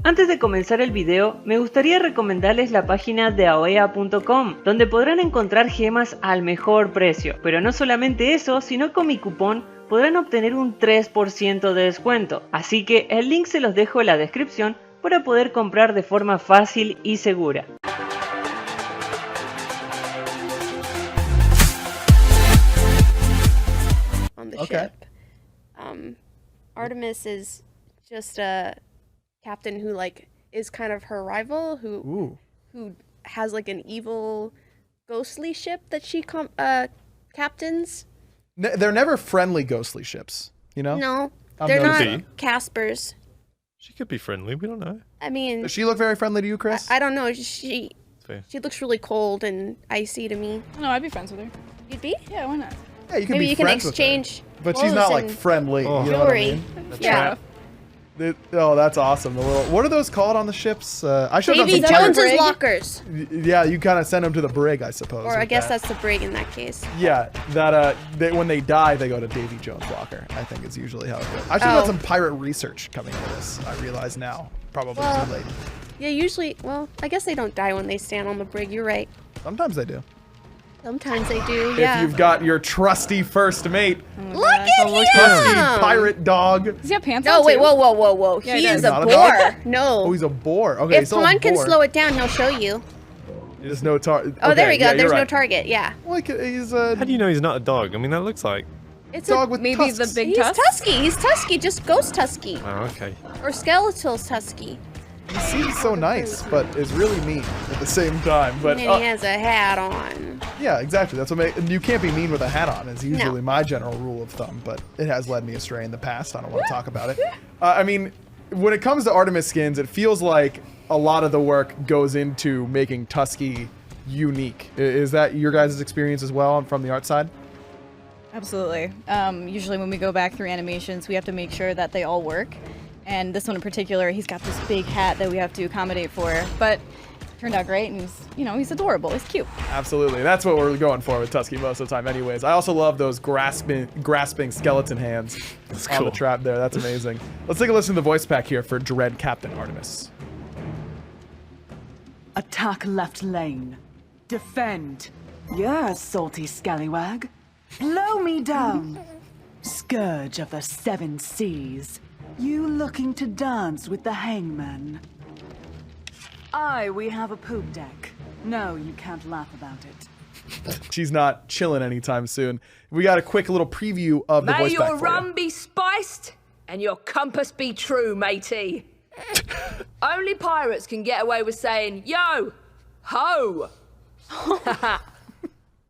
Antes de comenzar el video, me gustaría recomendarles la página de aoea.com, donde podrán encontrar gemas al mejor precio. Pero no solamente eso, sino con mi cupón podrán obtener un 3% de descuento. Así que el link se los dejo en la descripción para poder comprar de forma fácil y segura. On the ship. Artemis is just a captain who is kind of her rival, who has an evil ghostly ship that she captains. They're never friendly ghostly ships, you know? No, they're not Caspers. She could be friendly, we don't know. I mean, does she look very friendly to you, Chris? I don't know. She looks really cold and icy to me. No, I'd be friends with her. You'd be? Yeah, why not? Yeah, you can Maybe be you can friends with her. exchange. But she's not friendly. Oh. You know what I mean? Yeah. Oh, that's awesome. The little, what are those called on the ships? I should have Davy done some Jones's lockers. Yeah, you kind of send them to the brig, I suppose. Or I guess that's the brig in that case. Yeah, that when they die, they go to Davy Jones' locker. I think is usually how it goes. I should have done some pirate research coming into this. I realize now, probably too late. Yeah, usually. Well, I guess they don't die when they stand on the brig. You're right. Sometimes they do. Sometimes they do. Yeah. If you've got your trusty first mate, Look at him! trusty pirate dog. Does he have pants No, on wait, too? whoa. Yeah, He is Not a a dog? boar. No. Oh, he's a boar. Okay, If so Pon can slow it down, he'll show you. There's no target. Oh, there we go. There's no target. Yeah. Like he's How do you know he's not a dog? I mean, that looks like... It's dog with maybe tusks. the big He's tusk? tusky. He's tusky. Just ghost tusky. Oh, okay. Or skeletal tusky. He seems so nice, but is really mean at the same time. But And he has a hat on. yeah, exactly. That's what you can't be mean with a hat on. Is usually my general rule of thumb. But it has led me astray in the past. I don't want to talk about it. I mean, when it comes to Artemis skins, it feels like a lot of the work goes into making Tusky unique. Is that your guys' experience as well from the art side? Absolutely. Usually when we go back through animations, we have to make sure that they all work. And this one in particular, he's got this big hat that we have to accommodate for. But it turned out great, and he's adorable. He's cute. Absolutely. That's what we're going for with Tusky most of the time anyways. I also love those grasping skeleton hands on the trap there. That's amazing. Let's take a listen to the voice pack here for Dread Captain Artemis. Attack left lane. Defend. You're a salty scallywag. Blow me down. Scourge of the seven seas. You looking to dance with the hangman? Aye, we have a poop deck. No, you can't laugh about it. She's not chilling anytime soon. We got a quick little preview of the voice May pack your for you. rum be spiced and your compass be true, matey. Only pirates can get away with saying, yo, ho.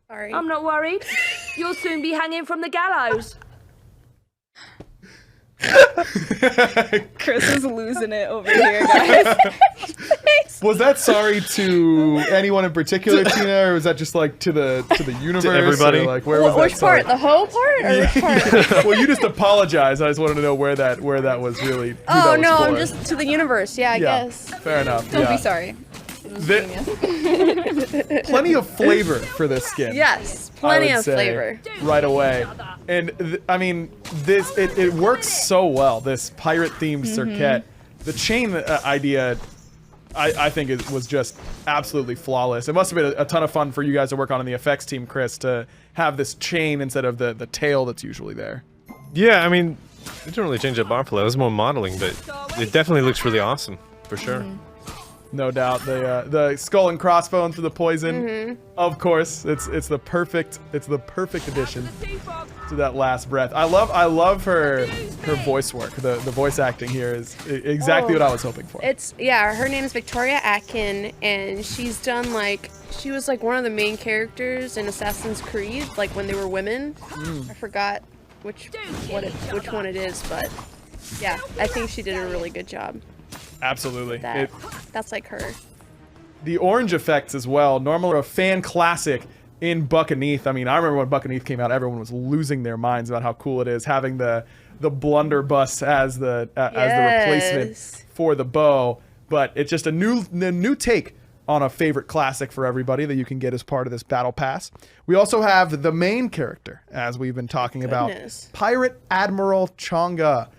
Sorry. I'm not worried. You'll soon be hanging from the gallows. Chris is losing it over here, guys. Was that sorry to anyone in particular, Tina, or was that just to the universe? To everybody. Or where was Which that part? sorry? The hoe part? Or which part? Well, you just apologized. I just wanted to know where that was really. Who Oh, that was no, for. I'm just to the universe. Yeah, I guess. Fair enough. Don't yeah. be sorry. Plenty of flavor for this skin. Yes, I plenty would of say, flavor. right away. And I mean, it works so well. This pirate themed circuit, the chain idea, I think it was just absolutely flawless. It must have been a ton of fun for you guys to work on in the effects team, Chris, to have this chain instead of the tail that's usually there. Yeah, I mean, it didn't really change that bar play. It was more modeling, but it definitely looks really awesome, for sure. No doubt. The skull and crossbones for the poison. Of course, it's the perfect addition to that last breath. I love her voice work. The voice acting here is exactly what I was hoping for. Her name is Victoria Atkin, and she's done she was one of the main characters in Assassin's Creed, when they were women. I forgot which one it is, but yeah, I think she did a really good job. Absolutely. That's like her. The orange effects as well. Normally a fan classic in Buccaneath. I mean, I remember when Buccaneath came out, everyone was losing their minds about how cool it is having the blunderbuss as the replacement for the bow. But it's just a new take on a favorite classic for everybody that you can get as part of this battle pass. We also have the main character, as we've been talking about, Pirate Admiral Chonga.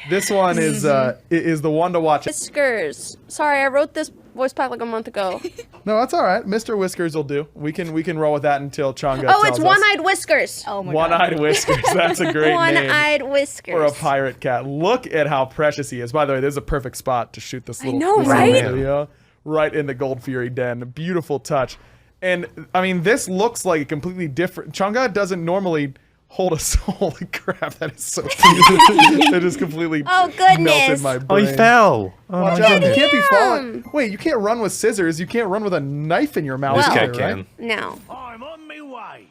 This one is the one to watch. Whiskers. Sorry, I wrote this voice pack like a month ago. No, that's all right. Mr. Whiskers will do. We can roll with that until Chonga Oh, tells it's us. One-Eyed Whiskers. Oh my god. One-Eyed Whiskers. That's a great name. One-Eyed Whiskers. For a pirate cat. Look at how precious he is. By the way, this is a perfect spot to shoot this little, know, this right? little video right in the Gold Fury den. A beautiful touch. And I mean, this looks like a completely different. Chonga doesn't normally hold a holy crap, that is so cute. It just completely melted my brain. Oh, he fell. Oh, Watch my out, you goodness. can't be falling. Wait, you can't run with scissors. You can't run with a knife in your mouth. This guy either, right? can. No. I'm on my way.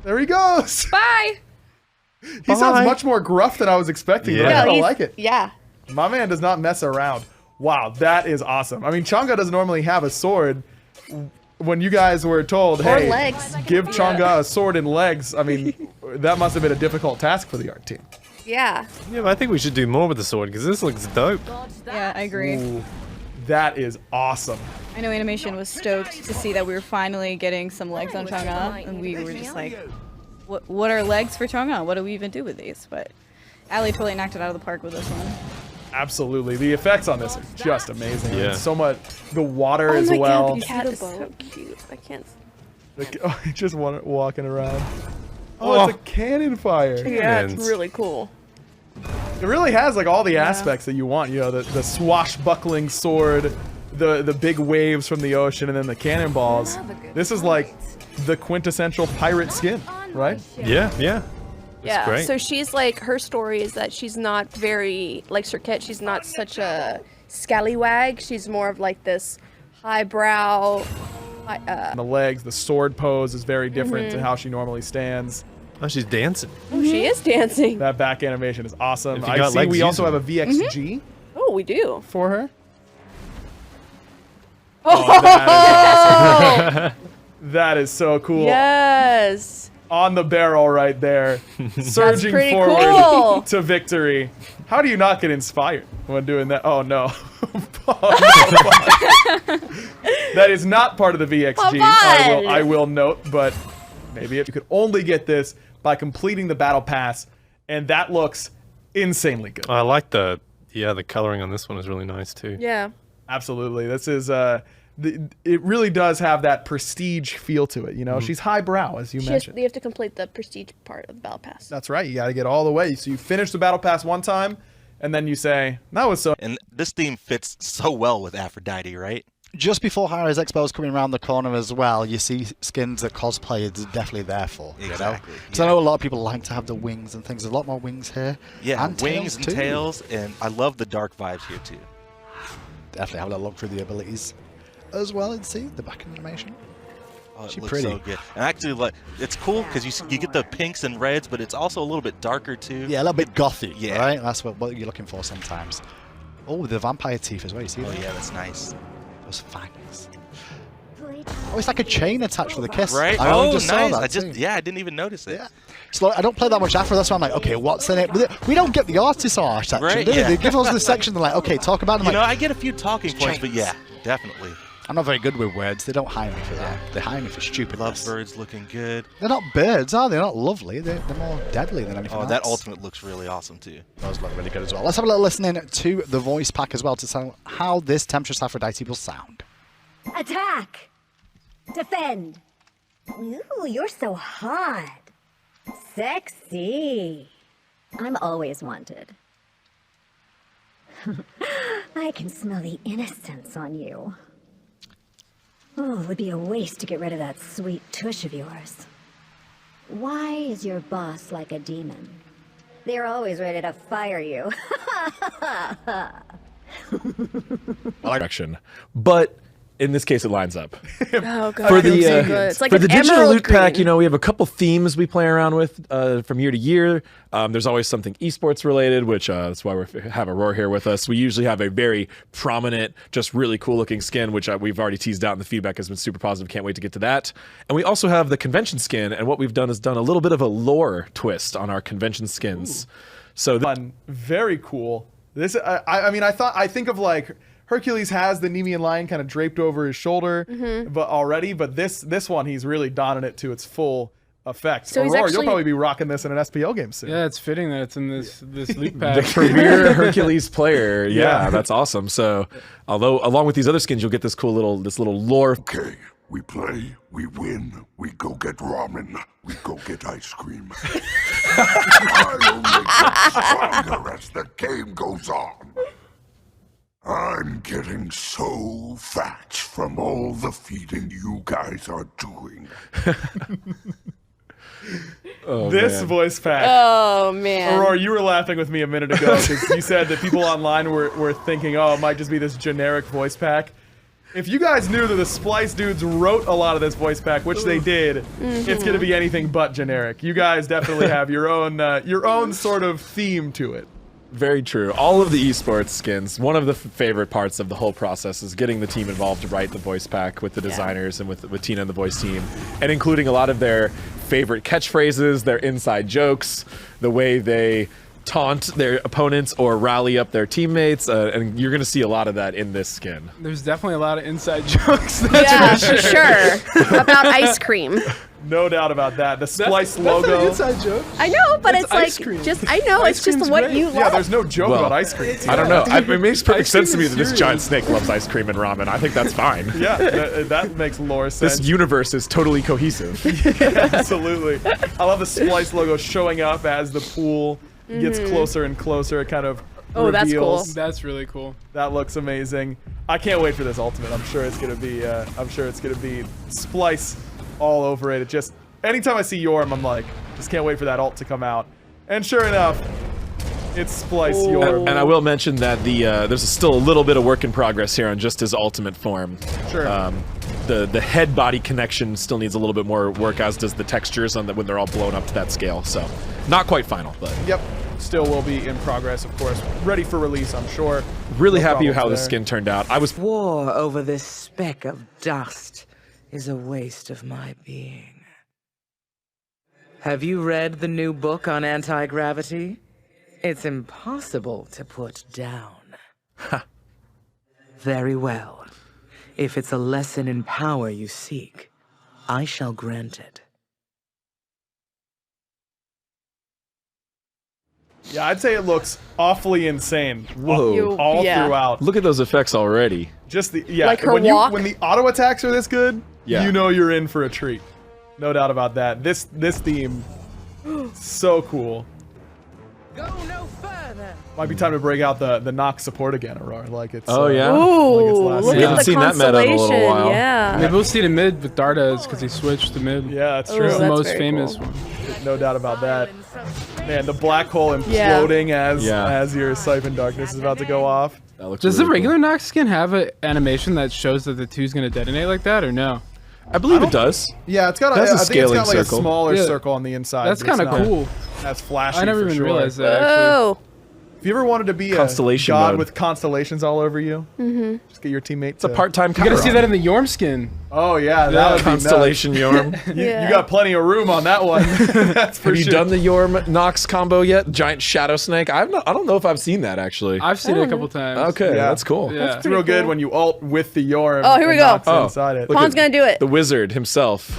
There he goes. Bye. He sounds much more gruff than I was expecting, but Yeah. I No, kinda he's- like it. Yeah. My man does not mess around. Wow, that is awesome. I mean, Chonga doesn't normally have a sword. When you guys were told, hey, legs. give Chonga a sword and legs, I mean, that must have been a difficult task for the art team. Yeah. Yeah, but I think we should do more with the sword because this looks dope. Yeah, I agree. Ooh, that is awesome. I know Animation was stoked to see that we were finally getting some legs on Chonga, and we were just like, what are legs for Chonga? What do we even do with these? But Ali totally knocked it out of the park with this one. Absolutely. The effects on this are just amazing. Yeah. And so much, the water Oh as my well. god, the cat is so cute. I can't. Just walking around. Oh, it's a cannon fire. Yeah, Cannons. it's really cool. It really has like all the aspects that you want. You know, the swashbuckling sword, the big waves from the ocean, and then the cannonballs. This is like the quintessential pirate skin, right? Yeah, yeah. Yeah, great. so she's like, her story is that she's not very, like Serket, she's not such a scallywag. She's more of like this highbrow, And the legs, the sword pose is very different to how she normally stands. Oh, she's dancing. oh, she is dancing. That back animation is awesome. If you I got see legs, we use also them. have a VXG Oh, we do. for her. Oh, that is awesome. That is so cool. Yes. On the barrel right there, surging pretty forward cool. to victory. How do you not get inspired when doing that? Oh no. That is not part of the VXG. Come on. I will note, but maybe if you could only get this by completing the battle pass, and that looks insanely good. I like the coloring on this one is really nice too. Yeah. Absolutely. This is it really does have that prestige feel to it, you know. She's highbrow, as you mentioned. You have to complete the prestige part of the battle pass. That's right. You got to get all the way. So you finish the battle pass one time, and then you say, "That was so." And this theme fits so well with Aphrodite, right? Just before Harry's Expo is coming around the corner as well, you see skins that cosplay is definitely there for. Exactly. Because I know a lot of people like to have the wings and things. There's a lot more wings here. Yeah, and wings and too. tails, and I love the dark vibes here too. Definitely have a look through the abilities as well and see the back animation. Oh, it She's looks pretty. so good. And actually, like, it's cool because you get the pinks and reds, but it's also a little bit darker too. Yeah, a little bit gothy, Yeah. right? That's what you're looking for sometimes. Oh, the vampire teeth as well, you see Oh that? yeah, that's nice. Those fangs. Oh, it's like a chain attached with a kiss. Right? I only Oh, just nice. saw that too. I didn't even notice it. Yeah. So I don't play that much after this, so I'm like, okay, what's in it? We don't get the artist art section, Right, do we? yeah. They give us the section, they're like, okay, talk about it. I'm You know, like, I get a few talking points, but chains. yeah, definitely. I'm not very good with words. They don't hire me for that. They hire me for stupidness. Lovebirds looking good. They're not birds, are they? They're not lovely. They're more deadly than anything Oh, else. that ultimate looks really awesome too. Those look really good as well. Let's have a little listening to the voice pack as well to sound how this Temptress Aphrodite will sound. Attack! Defend! Ooh, you're so hot. Sexy. I'm always wanted. I can smell the innocence on you. Oh, it would be a waste to get rid of that sweet tush of yours. Why is your boss like a demon? They're always ready to fire you. Direction, but in this case, it lines up. Oh god, For it looks so the good. It's like for an the digital emerald loot pack, green. you know, we have a couple themes we play around with from year to year. There's always something esports related, which that's why we have Aurora here with us. We usually have a very prominent, just really cool looking skin, which we've already teased out, and the feedback has been super positive. Can't wait to get to that. And we also have the convention skin, and what we've done is done a little bit of a lore twist on our convention skins. Ooh. So very cool. This I think of like Hercules has the Nemean lion kind of draped over his shoulder, but this one he's really donning it to its full effects. So he's Aurora, actually- you'll probably be rocking this in an SPL game soon. Yeah, it's fitting that it's in this loot The pack. premier Hercules player. Yeah, Yeah. that's awesome. So, although along with these other skins, you'll get this little lore. Okay, we play, we win, we go get ramen, we go get ice cream. I only get stronger as the game goes on. I'm getting so fat from all the feeding you guys are doing. This man. voice pack. Oh man. Aurora, you were laughing with me a minute ago because you said that people online were thinking, oh, it might just be this generic voice pack. If you guys knew that the Splice dudes wrote a lot of this voice pack, which they did, it's going to be anything but generic. You guys definitely have your own sort of theme to it. Very true. All of the esports skins, one of the favorite parts of the whole process is getting the team involved to write the voice pack with the designers and with Tina and the voice team, and including a lot of their favorite catchphrases, their inside jokes, the way they taunt their opponents or rally up their teammates, and you're going to see a lot of that in this skin. There's definitely a lot of inside jokes. Yeah, for sure. About ice cream. No doubt about that. The Splice That's logo. not an inside joke. I know, but That's it's like ice cream. just I know Ice it's just cream's what great. you love. Yeah, there's no joke Well, about ice cream. I don't know. It makes perfect Ice cream sense to me is that this cereal. giant snake loves ice cream and ramen. I think that's fine. Yeah, that makes lore sense. This universe is totally cohesive. Absolutely. I love the Splice logo showing up as the pool gets closer and closer. It kind of Oh, that's cool. reveals. That's really cool. That looks amazing. I can't wait for this ultimate. I'm sure it's gonna be Splice all over it. It just anytime I see Yorm, I'm like, just can't wait for that ult to come out. And sure enough, it's Splice Yorm. And I will mention that there's still a little bit of work in progress here on just his ultimate form. Sure. The head body connection still needs a little bit more work, as does the textures on when they're all blown up to that scale. So not quite final, but Yep. Still will be in progress, of course. Ready for release, I'm sure. really No happy problems how the there. skin turned out. I was War over this speck of dust is a waste of my being. Have you read the new book on anti-gravity? It's impossible to put down. Very well. If it's a lesson in power you seek, I shall grant it. Yeah, I'd say it looks awfully insane. Whoa. All throughout. Look at those effects already. Just the yeah. Like her when walk? when the auto attacks are this good, Yeah. you know you're in for a treat. No doubt about that. This theme, so cool. Go no further. Might be time to break out the Nox support again, Aurora. Like it's. Oh, yeah? like it's Ooh, last look We season. haven't at the seen that meta in a little constellation. while. Yeah. Maybe we'll see the mid with Dardas because he switched to mid. Yeah, that's Ooh, true. He's the that's most very famous cool. one. No doubt about that. Man, the black hole Yeah. imploding as Yeah. your Siphon Darkness is about to go off. That looks Does really the regular Nox skin have an animation that shows that the two's gonna detonate like that, or no? cool. I believe it does. Yeah, it's got That's a I think it's scaling got like circle. a smaller Yeah. circle on the inside. That's but it's kind of not- cool. That's flashy. I never for even sure. realized that. Actually. Oh. If you ever wanted to be a Constellation god mode. with constellations all over you, just get your teammate. It's a part-time You gotta see that in the Yorm skin. Oh yeah, that Yeah. would be Constellation Yorm. nuts. Yeah. You got plenty of room on that one. That's for Have you sure. done the Yorm Nox combo yet? Giant Shadow Snake? I don't know if I've seen that actually. I've seen it a couple times. Okay, Yeah. that's cool. Yeah. It's real good when you ult with the Yorm. Oh, here we and go. Nox Oh, inside it. look Pawn's at gonna do it. The wizard himself.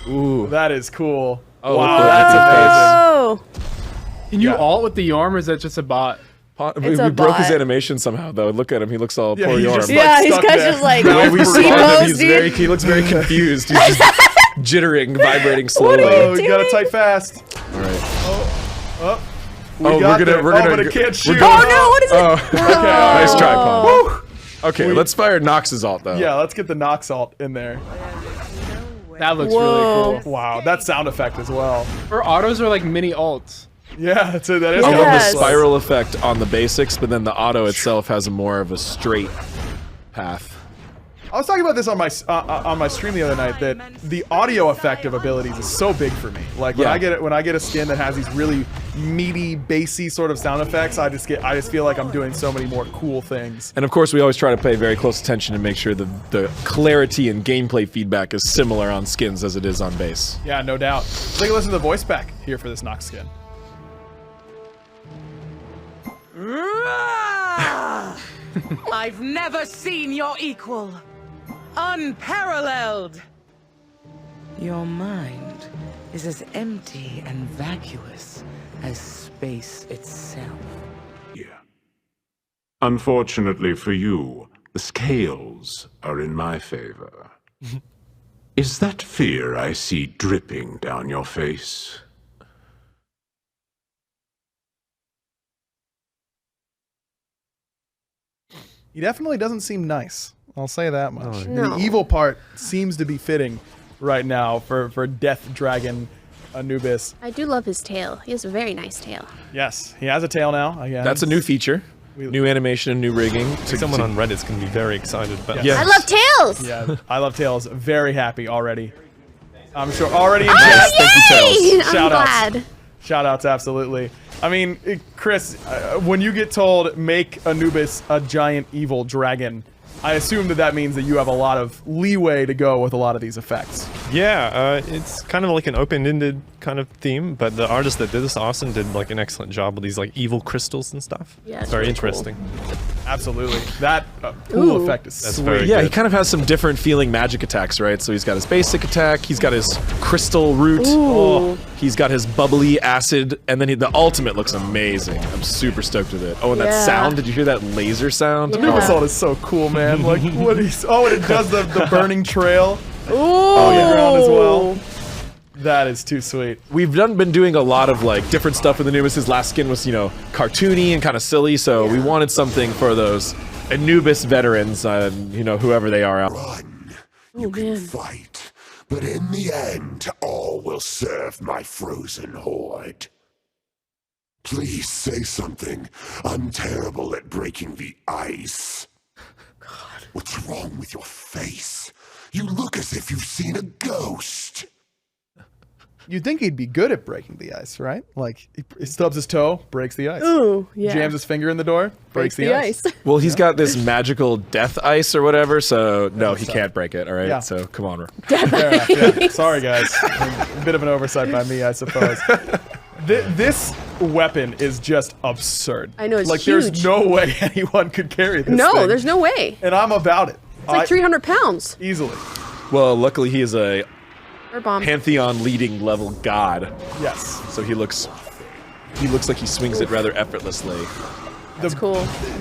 Ooh. That is cool. Oh, wow, look at that's amazing. Oh. Can you Yeah. ult with the Yorm, or is that just a bot? We a broke his bot. animation somehow though. Look at him. He looks all Yeah, poor he's Yorm. just, like, Yeah, he's stuck kind of there. just like The way we T-pose, spawned him, he's dude. he looks very confused. He's just jittering, vibrating slowly. Oh, you gotta type fast. All right. Oh, we Oh, got we're there. gonna. Oh, but it can't shoot. we're gonna- Oh no, what is it? Oh, Okay, nice try, Pawn. Woo. Okay, let's fire Nox's ult though. Yeah, let's get the Nox ult in there. That looks Whoa. really cool. Wow, that sound effect as well. Her autos are like mini ults. Yeah, that is. I Yes. love the Yes. spiral effect on the basics, but then the auto itself has a more of a straight path. I was talking about this on my stream the other night, that the audio effect of abilities is so big for me. Like when Yeah. I get a skin that has these really meaty, bassy sort of sound effects, I just feel like I'm doing so many more cool things. And of course, we always try to pay very close attention to make sure the clarity and gameplay feedback is similar on skins as it is on base. Yeah, no doubt. Take a listen to the voice pack here for this Nox skin. I've never seen your equal. Unparalleled. Your mind is as empty and vacuous as space itself. Unfortunately for you, the scales are in my favor. Is that fear I see dripping down your face? He definitely doesn't seem nice. I'll say that much. No. The evil part seems to be fitting right now for Death Dragon Anubis. I do love his tail. He has a very nice tail. Yes, he has a tail now. Again. That's a new feature. New animation and new rigging. Someone on Reddit's going to be very excited about Yes. I love tails! Yeah, I love Tails. Very happy already. I'm sure already in Oh, Thank you, yay! Tails. I'm Shout glad. outs. Shout outs, absolutely. I mean, Chris, when you get told make Anubis a giant evil dragon, I assume that means that you have a lot of leeway to go with a lot of these effects. Yeah, it's kind of like an open-ended kind of theme, but the artist that did this, Austin, did like an excellent job with these like evil crystals and stuff. Yeah, it's very really cool. interesting. Absolutely. That pool Ooh. effect is That's sweet. very Yeah, good. he kind of has some different feeling magic attacks, right? So he's got his basic attack, he's got his crystal root, he's got his bubbly acid, and then the ultimate looks amazing. I'm super stoked with it. Oh, and that Yeah. sound, did you hear that laser sound? Yeah. Anubis ult is so cool, man. Like, what he's... Oh, and it does the burning trail. Ooh. Oh, yeah. Ground as well. That is too sweet. We've been doing a lot of like different stuff with Anubis. His last skin was, you know, cartoony and kind of silly, so we wanted something for those Anubis veterans, you know, whoever they are out. Run. You can fight, but in the end, all will serve my frozen horde. Please say something. I'm terrible at breaking the ice. God. What's wrong with your face? You look as if you've seen a ghost. You'd think he'd be good at breaking the ice, right? Like, he stubs his toe, breaks the ice. Ooh, yeah. Jams his finger in the door, breaks the ice. Well, he's got this magical death ice or whatever, so no, he can't break it, all right? Yeah. So come on. Fair enough, yeah. Sorry, guys. A bit of an oversight by me, I suppose. This weapon is just absurd. I know, it's like, huge. there's no way anyone could carry this No, thing. there's no way. And I'm about it. It's like 300 pounds. Easily. Well, luckily he is a Or bomb. Pantheon leading level god. Yes. So he looks like he swings it rather effortlessly. That's cool.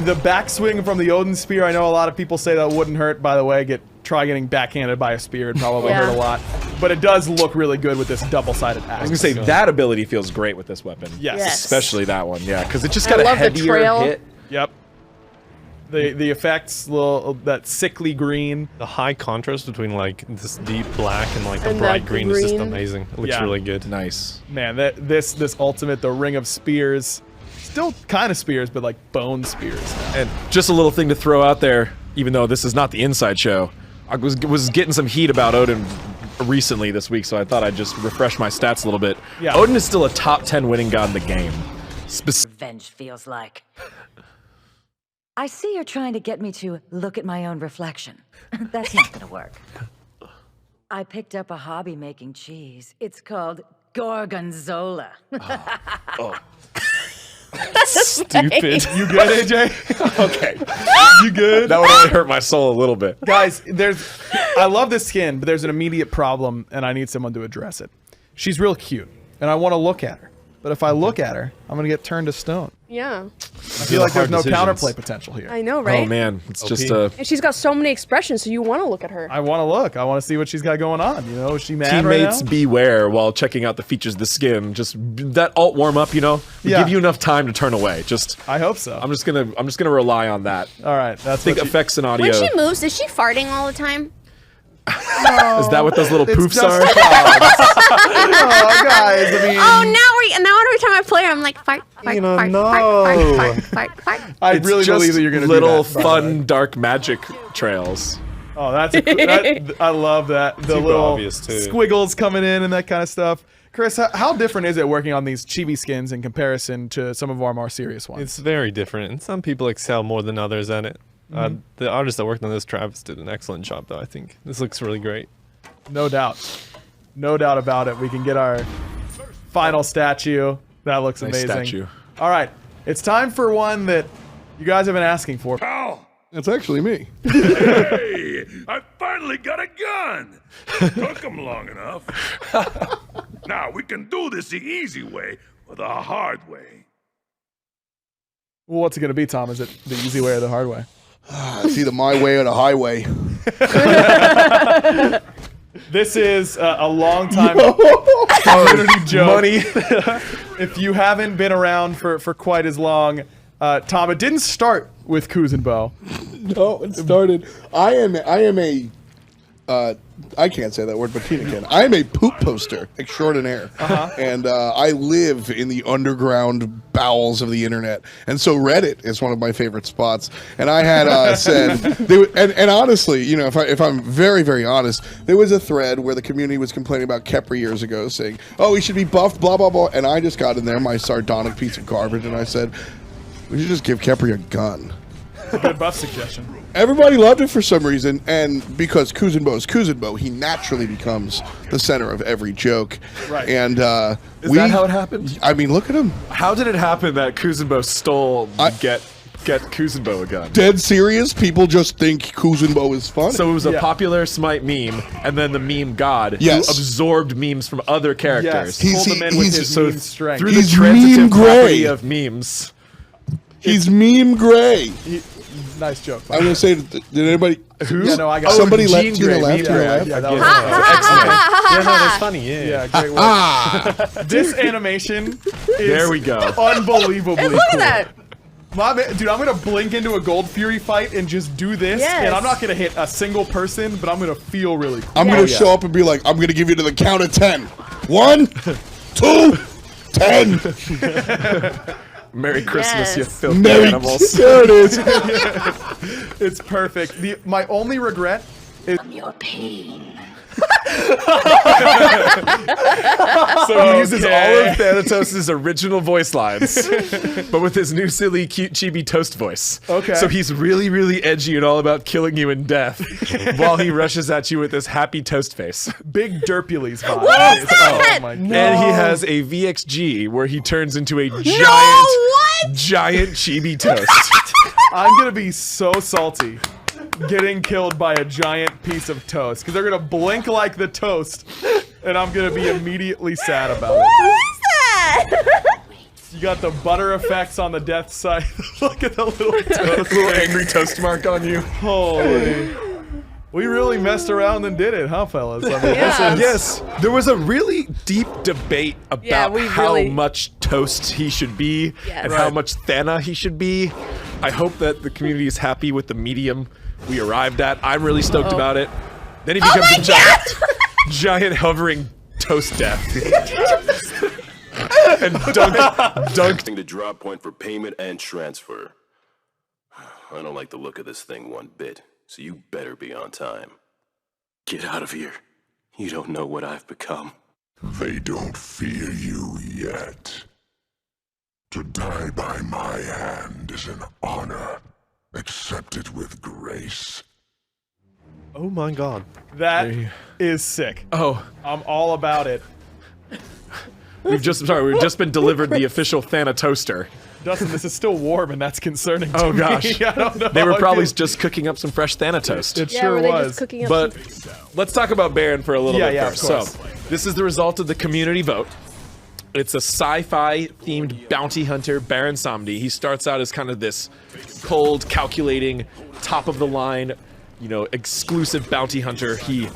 The backswing from the Odin spear, I know a lot of people say that wouldn't hurt. By the way, try getting backhanded by a spear. It'd probably hurt a lot. But it does look really good with this double-sided axe. I was gonna say that ability feels great with this weapon. Yes. Especially that one, yeah, because it just I got a love the heavier trail. hit. Yep. The effects, that sickly green. The high contrast between like this deep black and like the And bright that green is just green. amazing. It looks Yeah. really good. Nice. Man, this ultimate, the Ring of Spears, still kind of spears, but like bone spears. And just a little thing to throw out there, even though this is not the inside show, I was getting some heat about Odin recently this week, so I thought I'd just refresh my stats a little bit. Yeah. Odin is still a top 10 winning god in the game. Revenge feels like. I see you're trying to get me to look at my own reflection. That's not gonna work. I picked up a hobby making cheese. It's called Gorgonzola. Stupid. You good, AJ? Okay. You good? That would only hurt my soul a little bit. Guys, I love this skin, but there's an immediate problem, and I need someone to address it. She's real cute, and I want to look at her. But if I look at her, I'm gonna get turned to stone. Yeah. I feel like there's no counterplay potential here. I know, right? Oh man, it's just And she's got so many expressions, so you want to look at her. I want to look. I want to see what she's got going on. You know, is she mad right teammates now? beware while checking out the features of the skin. Just that alt warm up, you know, will Yeah. give you enough time to turn away. Just I hope so. I'm just gonna rely on that. All right, that's I think what you- effects and audio. When she moves, is she farting all the time? Is that what those little It's poofs just are? Oh, guys, I mean, Oh, now every time I play her, I'm like fart, fart, You know, fart, no. fart, fart, fart, fart. I It's really just believe that you're gonna little do that, by the way. fun dark magic trails. Oh, that's I love that. The Super little obvious, too. squiggles coming in and that kind of stuff. Chris, how different is it working on these chibi skins in comparison to some of our more serious ones? It's very different, and some people excel more than others at it. The artist that worked on this, Travis, did an excellent job, though. I think this looks really great. No doubt. No doubt about it. We can get our final statue. That looks Nice amazing. statue. All right. It's time for one that you guys have been asking for. Pal, That's actually me. Hey, I finally got a gun. Took him long enough. Now we can do this the easy way or the hard way. Well, what's it going to be, Tom? Is it the easy way or the hard way? It's either my way or the highway. This is a long time community joke. Money. If you haven't been around for quite as long, Tom, it didn't start with Kuzenbo. No, it started. I am a. I can't say that word, but Tina can. I am a poop poster extraordinaire, and I live in the underground bowels of the internet. And so Reddit is one of my favorite spots. And I had said, and honestly, you know, if I'm very, very honest, there was a thread where the community was complaining about Kepri years ago, saying, "Oh, he should be buffed," blah blah blah. And I just got in there, my sardonic piece of garbage, and I said, "We should just give Kepri a gun." It's a good buff suggestion. Everybody loved it for some reason, and because Kuzenbo is Kuzenbo, he naturally becomes the center of every joke. Right. And Is that how it happened? I mean, look at him. How did it happen that Kuzenbo stole get Kuzenbo a gun? Dead serious. People just think Kuzenbo is funny. So it was a popular Smite meme, and then the meme god who absorbed memes from other characters. Yes, pulled them in with his meme strength. Through the He's transitive meme property gray. of memes. He's meme gray. Nice joke. I'm gonna say, did anybody? Who? Yeah, no, I got somebody it. left. Jean Tina Grey, left. meme Tina Grey. left. Yeah, that was Yeah, no, that's funny. Yeah, great work. This animation is There we go. unbelievably Hey, look cool. at that. My man, dude, I'm gonna blink into a Gold Fury fight and just do this, Yes. and I'm not gonna hit a single person, but I'm gonna feel really cool. I'm gonna show up and be like, I'm gonna give you to the count of 10. 1, 2, 10. Merry Christmas, you filthy Merry animals. There it is. It's perfect. My only regret is your pain. So he uses all of Thanatos' original voice lines, but with his new silly, cute, chibi toast voice. Okay. So he's really, really edgy and all about killing you in death, while he rushes at you with this happy toast face. Big Derpules vibe. What's It's- that? Oh my god. And he has a VXG where he turns into a giant chibi toast. I'm gonna be so salty getting killed by a giant piece of toast because they're gonna blink like the toast, and I'm gonna be immediately sad about it. What is that? You got the butter effects on the death side. Look at the little toast. Little angry toast mark on you. Holy. We really messed around and did it, huh, fellas? I mean, Yes, there was a really deep debate about we how really- much toast he should be Yes. and how much Thana he should be. I hope that the community is happy with the medium we arrived at. I'm really stoked about it. Then he becomes a giant hovering toast death. And dunked. The drop point for payment and transfer. I don't like the look of this thing one bit, so you better be on time. Get out of here. You don't know what I've become. They don't fear you yet. To die by my hand is an honor. Accept it with grace. Oh my god. That is sick. Oh. I'm all about it. We've just been delivered the official Thana toaster. Dustin, this is still warm, and that's concerning to Oh me. gosh. I don't know They were how I probably feel. just cooking up some fresh Thana toast. It sure were they was. just cooking up But some... let's talk about Baron for a little bit Yeah, first. of course. So, this is the result of the community vote. It's a sci-fi themed bounty hunter, Baron Samedi. He starts out as kind of this cold, calculating, top of the line, exclusive bounty hunter. He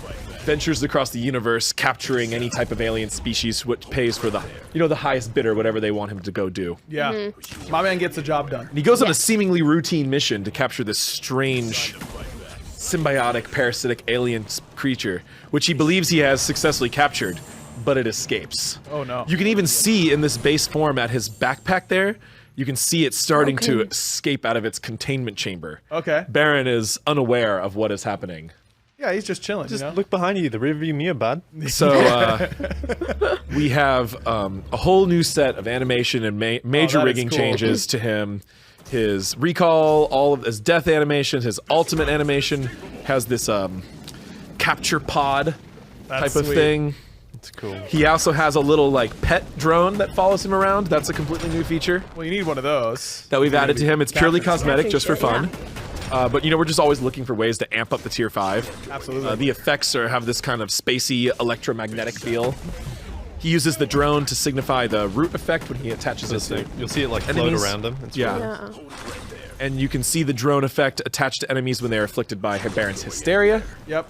ventures across the universe, capturing any type of alien species, which pays for the, the highest bidder, whatever they want him to go do. Yeah. My man gets the job done. And he goes on a seemingly routine mission to capture this strange, symbiotic, parasitic alien creature, which he believes he has successfully captured, but it escapes. Oh no. You can even see in this base form at his backpack there, you can see it starting to escape out of its containment chamber. Okay. Baron is unaware of what is happening. Yeah, he's just chilling. Just look behind you, the rearview mirror, bud. So we have a whole new set of animation and major that is rigging cool. changes to him. His recall, all of his death animation, his ultimate animation has this capture pod That's type of sweet. thing. It's cool. He also has a little pet drone that follows him around. That's a completely new feature Well, you need one of those. that we've added to him. It's purely Capture cosmetic, stuff. just for fun. But we're just always looking for ways to amp up the tier 5. Absolutely. The effects have this kind of spacey electromagnetic feel. He uses the drone to signify the root effect when he attaches it to You'll see it like enemies. float around him. It's Yeah. And you can see the drone effect attached to enemies when they are afflicted by Baron's hysteria. Yep.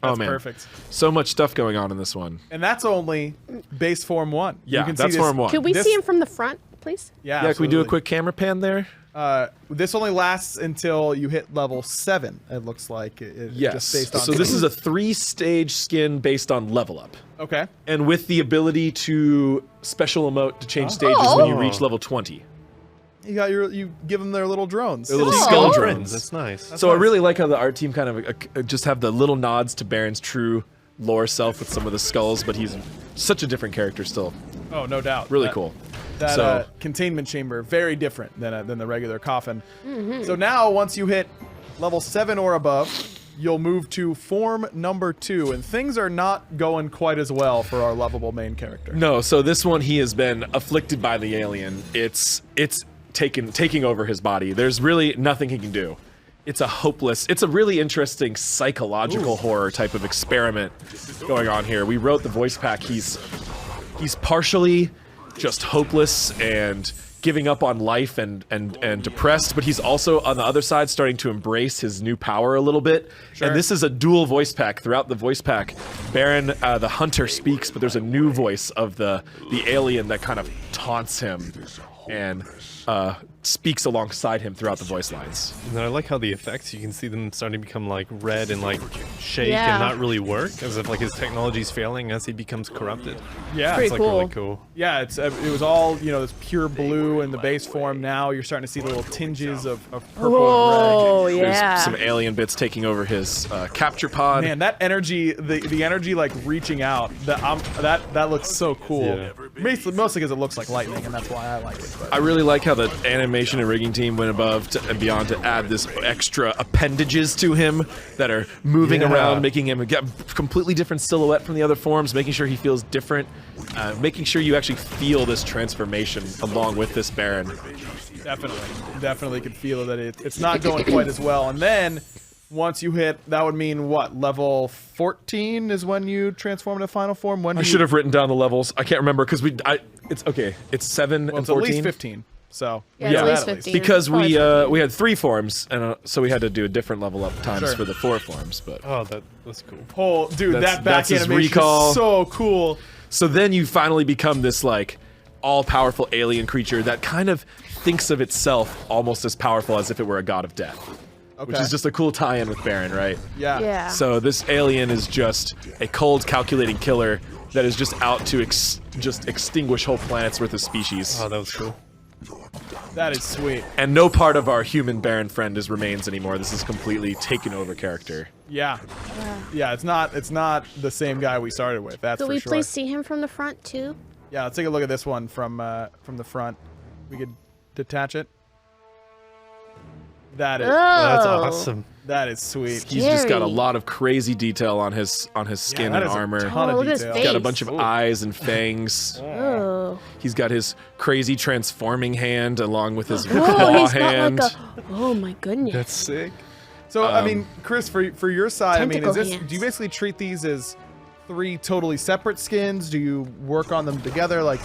Oh That's man, perfect. So much stuff going on in this one. And that's only base form 1. Yeah, you can that's see form 1. Could we see him from the front, please? Yeah, Yeah, can we do a absolutely. quick camera pan there? This only lasts until you hit level 7. It looks like. Yes. Just based on So this is a 3-stage skin based on level up. Okay. And with the ability to special emote to change stages when you reach level 20. You give them their little drones. Their little skull drones. drones. That's nice. So I really like how the art team kind of just have the little nods to Baron's true lore self with some of the skulls, but he's such a different character still. Oh, no doubt. Really cool. That containment chamber, very different than the regular coffin. Mm-hmm. So now, once you hit level 7 or above, you'll move to form number 2, and things are not going quite as well for our lovable main character. No, so this one he has been afflicted by the alien. It's taking over his body. There's really nothing he can do. It's a really interesting psychological horror type of experiment going on here. We wrote the voice pack. He's partially just hopeless and giving up on life and depressed, but he's also on the other side starting to embrace his new power a little bit. Sure. And this is a dual voice pack. Throughout the voice pack, Baron the hunter speaks, but there's a new voice of the alien that kind of taunts him and speaks alongside him throughout the voice lines. And then I like how the effects, you can see them starting to become like red and like shake Yeah. and not really work, as if like his technology's failing as he becomes corrupted. Yeah, It's like really cool. Yeah, it was all this pure blue in the base form. Now you're starting to see the little tinges of purple Oh, and red. yeah. There's some alien bits taking over his capture pod. Man, that energy, the energy like reaching out, that looks so cool. Yeah. Mostly because it looks like lightning, and that's why I like it. But. I really like how the animation and rigging team went above and beyond to add this extra appendages to him that are moving around, making him get a completely different silhouette from the other forms, making sure he feels different, making sure you actually feel this transformation along with this Baron. Definitely could feel that it's not going quite as well. And then once you hit, that would mean what? Level 14 is when you transform into final form. When I should have written down the levels. I can't remember because it's okay. It's 7 and 14. At least 15. So Yeah, at least 15. Because Probably we had 3 forms, and so we had to do a different level up times Sure. for the 4 forms. But Oh, that's cool. Oh, dude, That's- that back that's his animation recall. is so cool. So then you finally become this like all-powerful alien creature that kind of thinks of itself almost as powerful as if it were a god of death. Which Okay. is just a cool tie-in with Baron, right? Yeah. Yeah. So this alien is just a cold, calculating killer that is just out to just extinguish whole planets worth of species. Oh, that was cool. That is sweet. And no part of our human Baron friend remains anymore. This is completely taken over character. Yeah. Yeah, it's not the same guy we started with. That's Could for we sure. please see him from the front too? Yeah, let's take a look at this one from the front. We could detach it. That is That's awesome. That is sweet. He's just got a Scary. lot of crazy detail on his skin that and is a armor. ton of Oh, look at his detail. He's got a face. bunch of eyes and fangs. Oh. He's got his crazy transforming hand along with his Whoa, claw he's got hand. like a. Oh my goodness. That's sick. So I mean, Chris, for your side, I mean, Tentacle do hands. you basically treat these as 3 totally separate skins? Do you work on them together? Like,